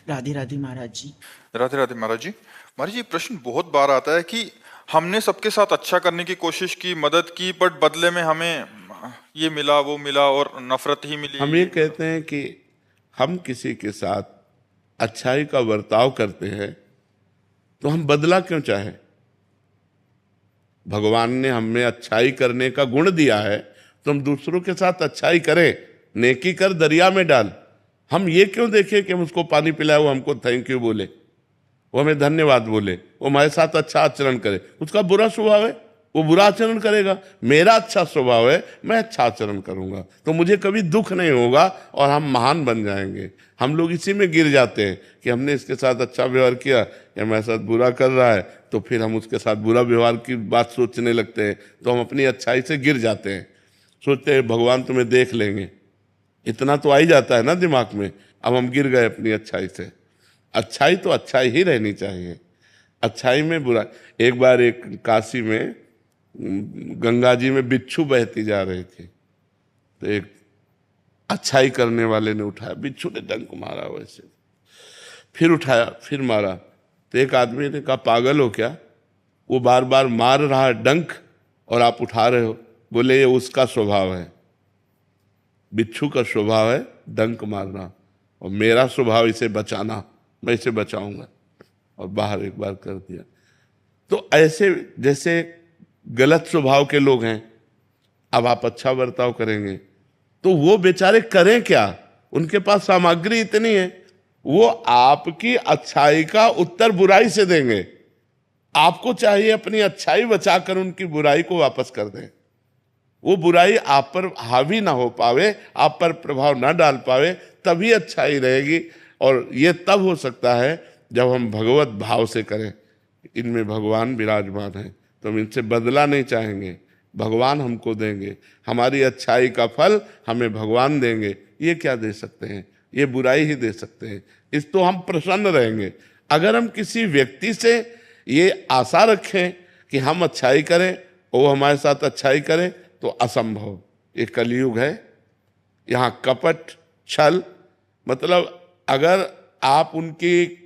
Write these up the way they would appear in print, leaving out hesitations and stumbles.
राधे राधे महाराज जी। राधे राधे महाराज जी। महाराज जी, प्रश्न बहुत बार आता है कि हमने सबके साथ अच्छा करने की कोशिश की, मदद की, बट बदले में हमें ये मिला वो मिला और नफरत ही मिली, हम ये ये मिला। कहते हैं कि हम किसी के साथ अच्छाई का बर्ताव करते हैं तो हम बदला क्यों चाहें? भगवान ने हमें अच्छाई करने का गुण दिया है तो हम दूसरों के साथ अच्छाई करें। नेकी कर दरिया में डाल। हम ये क्यों देखें कि हम उसको पानी पिलाए, वो हमको थैंक यू बोले, वो हमें धन्यवाद बोले, वो हमारे साथ अच्छा आचरण करे। उसका बुरा स्वभाव है, वो बुरा आचरण करेगा। मेरा अच्छा स्वभाव है, मैं अच्छा आचरण करूंगा तो मुझे कभी दुख नहीं होगा और हम महान बन जाएंगे। हम लोग इसी में गिर जाते हैं कि हमने इसके साथ अच्छा व्यवहार किया, या हमारे साथ बुरा कर रहा है तो फिर हम उसके साथ बुरा व्यवहार की बात सोचने लगते हैं, तो हम अपनी अच्छाई से गिर जाते हैं। सोचते हैं भगवान तुम्हें देख लेंगे, इतना तो आ ही जाता है ना दिमाग में। अब हम गिर गए अपनी अच्छाई से। अच्छाई तो अच्छाई ही रहनी चाहिए, अच्छाई में बुरा। एक बार एक काशी में गंगा जी में बिच्छू बहती जा रही थी, तो एक अच्छाई करने वाले ने उठाया, बिच्छू ने डंक मारा वैसे, फिर उठाया, फिर मारा। तो एक आदमी ने कहा पागल हो क्या, वो बार बार मार रहा है डंक और आप उठा रहे हो। बोले ये उसका स्वभाव है, बिच्छू का स्वभाव है डंक मारना, और मेरा स्वभाव इसे बचाना, मैं इसे बचाऊंगा। और बाहर एक बार कर दिया। तो ऐसे जैसे गलत स्वभाव के लोग हैं, अब आप अच्छा बर्ताव करेंगे तो वो बेचारे करें क्या? उनके पास सामग्री इतनी है, वो आपकी अच्छाई का उत्तर बुराई से देंगे। आपको चाहिए अपनी अच्छाई बचाकर उनकी बुराई को वापस कर दें। वो बुराई आप पर हावी ना हो पावे, आप पर प्रभाव ना डाल पावे, तभी अच्छाई रहेगी। और ये तब हो सकता है जब हम भगवत भाव से करें। इनमें भगवान विराजमान है तो हम इनसे बदला नहीं चाहेंगे, भगवान हमको देंगे। हमारी अच्छाई का फल हमें भगवान देंगे। ये क्या दे सकते हैं? ये बुराई ही दे सकते हैं। इस तो हम प्रसन्न रहेंगे। अगर हम किसी व्यक्ति से ये आशा रखें कि हम अच्छाई करें और वो हमारे साथ अच्छाई करे, तो असंभव। ये कलयुग है, यहाँ कपट छल, मतलब अगर आप उनकी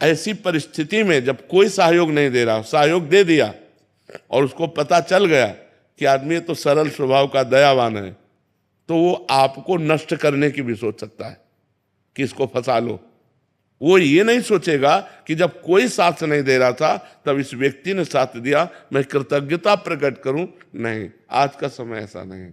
ऐसी परिस्थिति में जब कोई सहयोग नहीं दे रहा, सहयोग दे दिया और उसको पता चल गया कि आदमी तो सरल स्वभाव का दयावान है, तो वो आपको नष्ट करने की भी सोच सकता है कि इसको फंसा लो। वो ये नहीं सोचेगा कि जब कोई साथ नहीं दे रहा था तब इस व्यक्ति ने साथ दिया, मैं कृतज्ञता प्रकट करूं। नहीं, आज का समय ऐसा नहीं।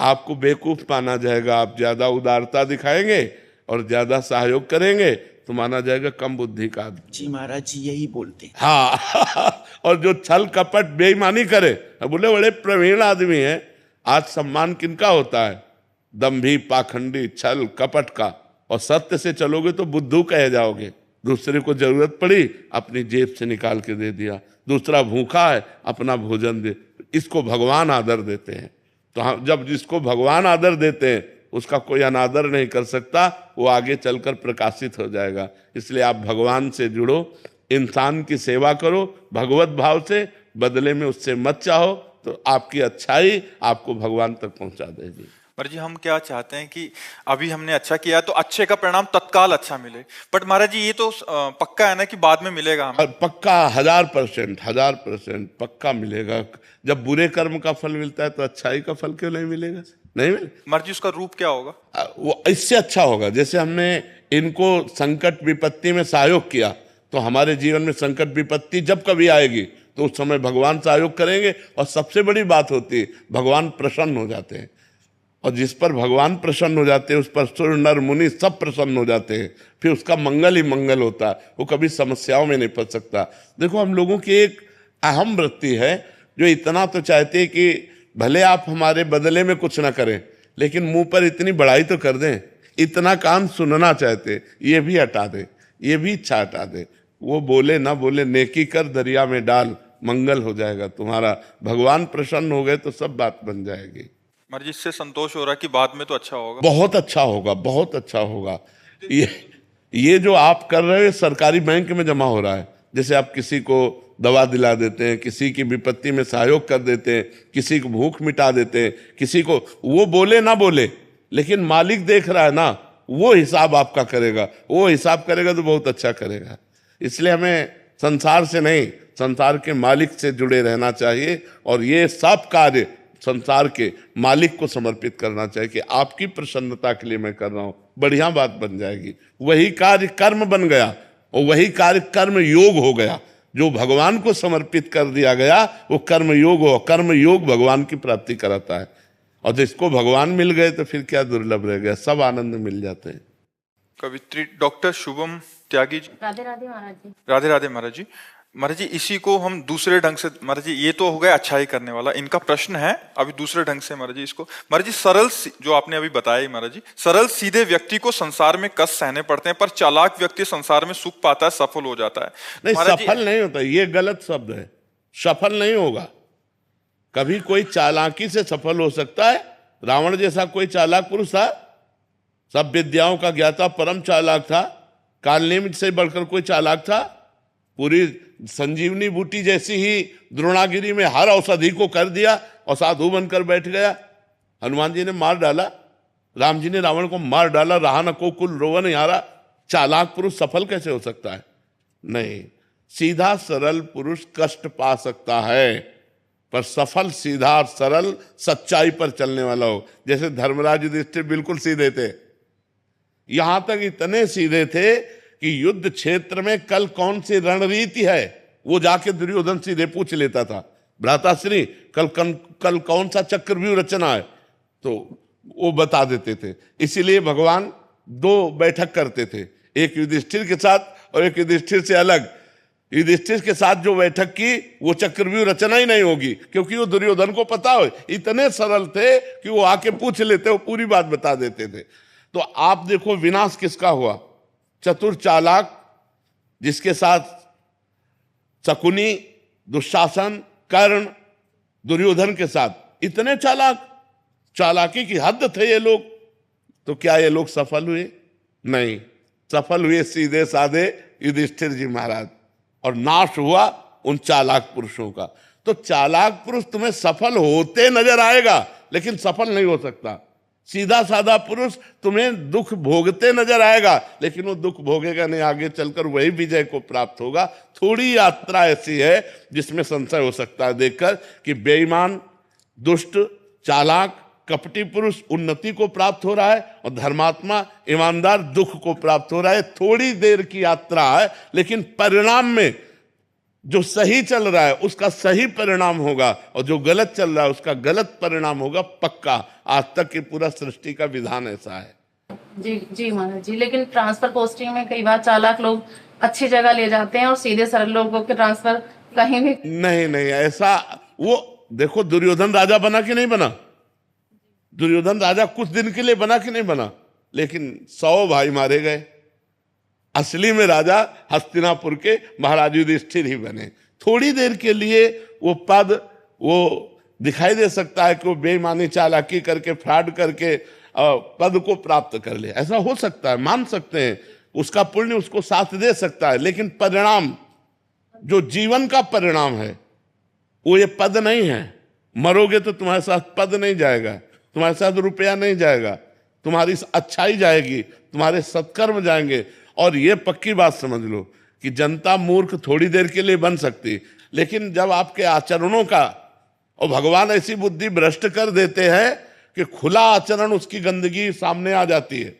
आपको बेवकूफ माना जाएगा, आप ज्यादा उदारता दिखाएंगे और ज्यादा सहयोग करेंगे तो माना जाएगा कम बुद्धि का आदमी। जी महाराज जी यही बोलते हैं। हाँ और जो छल कपट बेईमानी करे, बोले बड़े प्रवीण आदमी हैं। आज सम्मान किनका होता है? दंभी, पाखंडी, छल कपट का। और सत्य से चलोगे तो बुद्धू कहे जाओगे। दूसरे को जरूरत पड़ी, अपनी जेब से निकाल के दे दिया। दूसरा भूखा है, अपना भोजन दे। इसको भगवान आदर देते हैं। तो हम जब जिसको भगवान आदर देते हैं उसका कोई अनादर नहीं कर सकता, वो आगे चलकर प्रकाशित हो जाएगा। इसलिए आप भगवान से जुड़ो, इंसान की सेवा करो भगवत भाव से, बदले में उससे मत चाहो, तो आपकी अच्छाई आपको भगवान तक पहुंचा देगी। महाराज जी, हम क्या चाहते हैं कि अभी हमने अच्छा किया तो अच्छे का परिणाम तत्काल अच्छा मिले, बट महाराज जी ये तो पक्का है ना कि बाद में मिलेगा हमें? पक्का 1000% पक्का मिलेगा। जब बुरे कर्म का फल मिलता है तो अच्छाई का फल क्यों नहीं मिलेगा? नहीं मिले। महाराज जी, उसका रूप क्या होगा? वो इससे अच्छा होगा। जैसे हमने इनको संकट विपत्ति में सहयोग किया, तो हमारे जीवन में संकट विपत्ति जब कभी आएगी तो उस समय भगवान सहयोग करेंगे। और सबसे बड़ी बात होती है, भगवान प्रसन्न हो जाते हैं। और जिस पर भगवान प्रसन्न हो जाते हैं उस पर सुर नर मुनि सब प्रसन्न हो जाते हैं। फिर उसका मंगल ही मंगल होता है, वो कभी समस्याओं में नहीं फंस सकता। देखो, हम लोगों की एक अहम वृत्ति है जो इतना तो चाहते हैं कि भले आप हमारे बदले में कुछ ना करें, लेकिन मुंह पर इतनी बड़ाई तो कर दें। इतना कान सुनना चाहते, ये भी हटा दे, ये भी इच्छा हटा दे। वो बोले ना बोले, नेकी कर दरिया में डाल, मंगल हो जाएगा तुम्हारा। भगवान प्रसन्न हो गए तो सब बात बन जाएगी। महाराज जी, इससे संतोष हो रहा है कि बाद में तो अच्छा होगा। बहुत अच्छा होगा, बहुत अच्छा होगा। ये जो आप कर रहे हो सरकारी बैंक में जमा हो रहा है। जैसे आप किसी को दवा दिला देते हैं, किसी की विपत्ति में सहयोग कर देते हैं, किसी को भूख मिटा देते हैं, किसी को, वो बोले ना बोले लेकिन मालिक देख रहा है ना, वो हिसाब आपका करेगा, वो हिसाब करेगा तो बहुत अच्छा करेगा। इसलिए हमें संसार से नहीं, संसार के मालिक से जुड़े रहना चाहिए और ये सब कार्य संसार के मालिक को समर्पित करना चाहिए कि आपकी प्रसन्नता के लिए मैं कर रहा हूं, बढ़िया बात बन जाएगी। वही कार्य कर्म बन गया और वही कार्य कर्म योग हो गया। जो भगवान को समर्पित कर दिया गया वो कर्म योग हो, कर्म योग भगवान की प्राप्ति कराता है। और जिसको भगवान मिल गए तो फिर क्या दुर्लभ रह गया, सब आनंद मिल जाते हैं। कवित्री डॉक्टर शुभम त्यागी जी। राधे राधे महाराज जी। राधे राधे महाराज जी। महाराज जी इसी को हम दूसरे ढंग से, महाराज जी ये तो हो गया अच्छाई करने वाला, इनका प्रश्न है अभी दूसरे ढंग से महाराज जी इसको। महाराज जी सरल जो आपने अभी बताया महाराज जी, सरल सीधे व्यक्ति को संसार में कष्ट सहने पड़ते हैं पर चालाक व्यक्ति संसार में सुख पाता है, सफल हो जाता है। नहीं, महाराज जी सफल नहीं होता, ये गलत शब्द है। सफल नहीं होगा कभी। कोई चालाकी से सफल हो सकता है। रावण जैसा कोई चालाक पुरुष था, सब विद्याओं का ज्ञाता, परम चालाक था। कालनेमित से बढ़कर कोई चालाक था? पूरी संजीवनी बूटी जैसी ही द्रोणागिरी में हर औषधि को कर दिया और साधु बनकर बैठ गया। हनुमान जी ने मार डाला, राम जी ने रावण को मार डाला, रहा न को कुल रोवन यारा। चालाक पुरुष सफल कैसे हो सकता है? नहीं, सीधा सरल पुरुष कष्ट पा सकता है पर सफल सीधा और सरल सच्चाई पर चलने वाला हो। जैसे धर्मराज युधिष्ठिर बिल्कुल सीधे थे, यहां तक इतने सीधे थे कि युद्ध क्षेत्र में कल कौन सी रणनीति है वो जाके दुर्योधन सीधे पूछ लेता था। भ्राताश्री कल कौन सा चक्रव्यूह रचना है, तो वो बता देते थे। इसीलिए भगवान दो बैठक करते थे, एक युधिष्ठिर के साथ और एक युधिष्ठिर से अलग। युधिष्ठिर के साथ जो बैठक की वो चक्रव्यूह रचना ही नहीं होगी, क्योंकि वो दुर्योधन को पता हो। इतने सरल थे कि वो आके पूछ लेते, वो पूरी बात बता देते थे। तो आप देखो विनाश किसका हुआ? चतुर चालाक, जिसके साथ शकुनी, दुशासन, कर्ण, दुर्योधन के साथ इतने चालाक, चालाकी की हद थे ये लोग। तो क्या ये लोग सफल हुए? नहीं, सफल हुए सीधे साधे युधिष्ठिर जी महाराज, और नाश हुआ उन चालाक पुरुषों का। तो चालाक पुरुष तुम्हें सफल होते नजर आएगा लेकिन सफल नहीं हो सकता। सीधा साधा पुरुष तुम्हें दुख भोगते नजर आएगा लेकिन वो दुख भोगेगा नहीं, आगे चलकर वही विजय को प्राप्त होगा। थोड़ी यात्रा ऐसी है जिसमें संशय हो सकता है देखकर कि बेईमान, दुष्ट, चालाक, कपटी पुरुष उन्नति को प्राप्त हो रहा है और धर्मात्मा, ईमानदार दुख को प्राप्त हो रहा है। थोड़ी देर की यात्रा है लेकिन परिणाम में जो सही चल रहा है उसका सही परिणाम होगा और जो गलत चल रहा है उसका गलत परिणाम होगा पक्का। आज तक की पूरा सृष्टि का विधान ऐसा है। जी जी महाराज जी। लेकिन ट्रांसफर पोस्टिंग में कई बार चालाक लोग अच्छी जगह ले जाते हैं और सीधे सरल लोगों के ट्रांसफर कहीं भी नहीं ऐसा। वो देखो दुर्योधन राजा बना कि नहीं बना? दुर्योधन राजा कुछ दिन के लिए बना कि नहीं बना? लेकिन 100 भाई मारे गए। असली में राजा हस्तिनापुर के महाराज युधिष्ठिर ही बने। थोड़ी देर के लिए वो पद वो दिखाई दे सकता है कि वो बेईमानी, चालाकी करके, फ्रॉड करके पद को प्राप्त कर ले, ऐसा हो सकता है, मान सकते हैं। उसका पुण्य उसको साथ दे सकता है, लेकिन परिणाम, जो जीवन का परिणाम है वो ये पद नहीं है। मरोगे तो तुम्हारे साथ पद नहीं जाएगा, तुम्हारे साथ रुपया नहीं जाएगा, तुम्हारी अच्छाई जाएगी, तुम्हारे सत्कर्म जाएंगे। और ये पक्की बात समझ लो कि जनता मूर्ख थोड़ी देर के लिए बन सकती, लेकिन जब आपके आचरणों का, और भगवान ऐसी बुद्धि भ्रष्ट कर देते हैं कि खुला आचरण उसकी गंदगी सामने आ जाती है।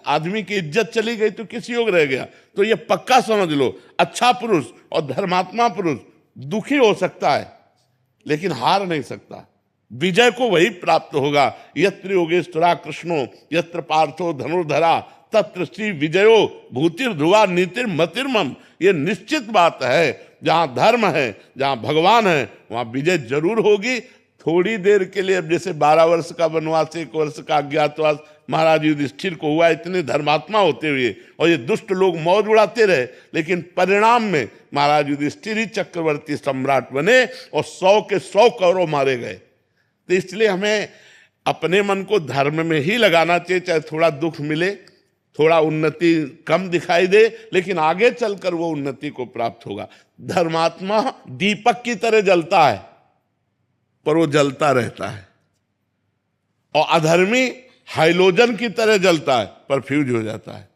आदमी की इज्जत चली गई तो किस योग रह गया? तो ये पक्का समझ लो, अच्छा पुरुष और धर्मात्मा पुरुष दुखी हो सकता है लेकिन हार नहीं सकता। विजय को वही प्राप्त होगा। यत्र योगेश्वरा कृष्णो यत्र पार्थो धनुर्धरा तत्र श्री विजयो भूतिर ध्रुवा नीतिर मतिर्मम। ये निश्चित बात है, जहां धर्म है, जहां भगवान है, वहां विजय जरूर होगी। थोड़ी देर के लिए, अब जैसे 12 वर्ष का वनवास, 1 वर्ष का अज्ञातवास महाराज युधिष्ठिर को हुआ, इतने धर्मात्मा होते हुए, और ये दुष्ट लोग मौज उड़ाते रहे, लेकिन परिणाम में महाराज युधिष्ठिर ही चक्रवर्ती सम्राट बने और 100 के 100 कौरव मारे गए। तो इसलिए हमें अपने मन को धर्म में ही लगाना चाहिए, चाहे थोड़ा दुख मिले, थोड़ा उन्नति कम दिखाई दे, लेकिन आगे चलकर वो उन्नति को प्राप्त होगा। धर्मात्मा दीपक की तरह जलता है पर वो जलता रहता है, और अधर्मी हाइलोजन की तरह जलता है पर फ्यूज हो जाता है।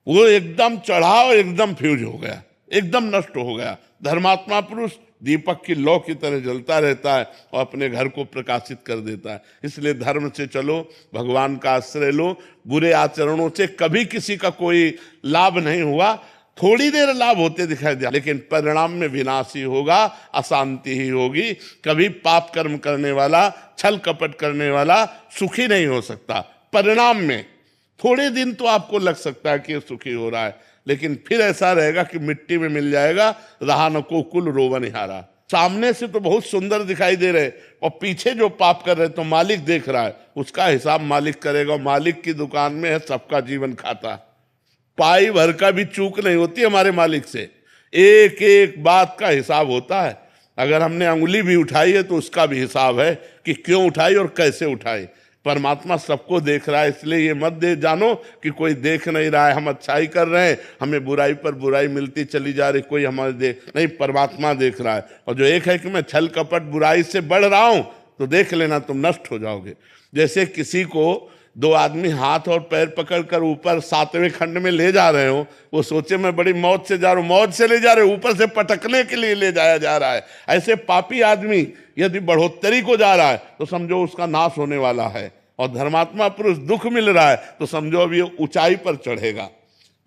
वो एकदम चढ़ा और एकदम फ्यूज हो गया, एकदम नष्ट हो गया। धर्मात्मा पुरुष दीपक की लौ की तरह जलता रहता है और अपने घर को प्रकाशित कर देता है। इसलिए धर्म से चलो, भगवान का आश्रय लो। बुरे आचरणों से कभी किसी का कोई लाभ नहीं हुआ, थोड़ी देर लाभ होते दिखाई दिया, लेकिन परिणाम में विनाश ही होगा, अशांति ही होगी। कभी पाप कर्म करने वाला, छल कपट करने वाला सुखी नहीं हो सकता। परिणाम में थोड़े दिन तो आपको लग सकता है कि ये सुखी हो रहा है, लेकिन फिर ऐसा रहेगा कि मिट्टी में मिल जाएगा, रहा न को कुल रोवनिहारा। सामने से तो बहुत सुंदर दिखाई दे रहे और पीछे जो पाप कर रहे तो मालिक देख रहा है, उसका हिसाब मालिक करेगा। मालिक की दुकान में है, सबका जीवन खाता। पाई भर का भी चूक नहीं होती हमारे मालिक से, एक एक बात का हिसाब होता है। अगर हमने अंगुली भी उठाई है तो उसका भी हिसाब है कि क्यों उठाई और कैसे उठाई। परमात्मा सबको देख रहा है, इसलिए ये मत दे जानो कि कोई देख नहीं रहा है, हम अच्छाई कर रहे हैं, हमें बुराई पर बुराई मिलती चली जा रही, कोई हमारे देख नहीं, परमात्मा देख रहा है। और जो एक है कि मैं छल कपट बुराई से बढ़ रहा हूं, तो देख लेना तुम नष्ट हो जाओगे। जैसे किसी को दो आदमी हाथ और पैर पकड़कर ऊपर 7वें खंड में ले जा रहे हो, वो सोचे मैं बड़ी मौज से जा रहा हूं, मौज से ले जा रहे हो, ऊपर से पटकने के लिए ले जाया जा रहा है। ऐसे पापी आदमी यदि बढ़ोतरी को जा रहा है तो समझो उसका नाश होने वाला है, और धर्मात्मा पुरुष दुख मिल रहा है तो समझो अब ये ऊंचाई पर चढ़ेगा।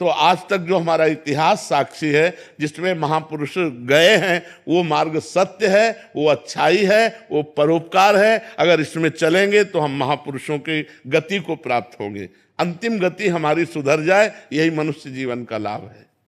तो आज तक जो हमारा इतिहास साक्षी है, जिसमें महापुरुष गए हैं, वो मार्ग सत्य है, वो अच्छाई है, वो परोपकार है। अगर इसमें चलेंगे तो हम महापुरुषों की गति को प्राप्त होंगे। अंतिम गति हमारी सुधर जाए, यही मनुष्य जीवन का लाभ है।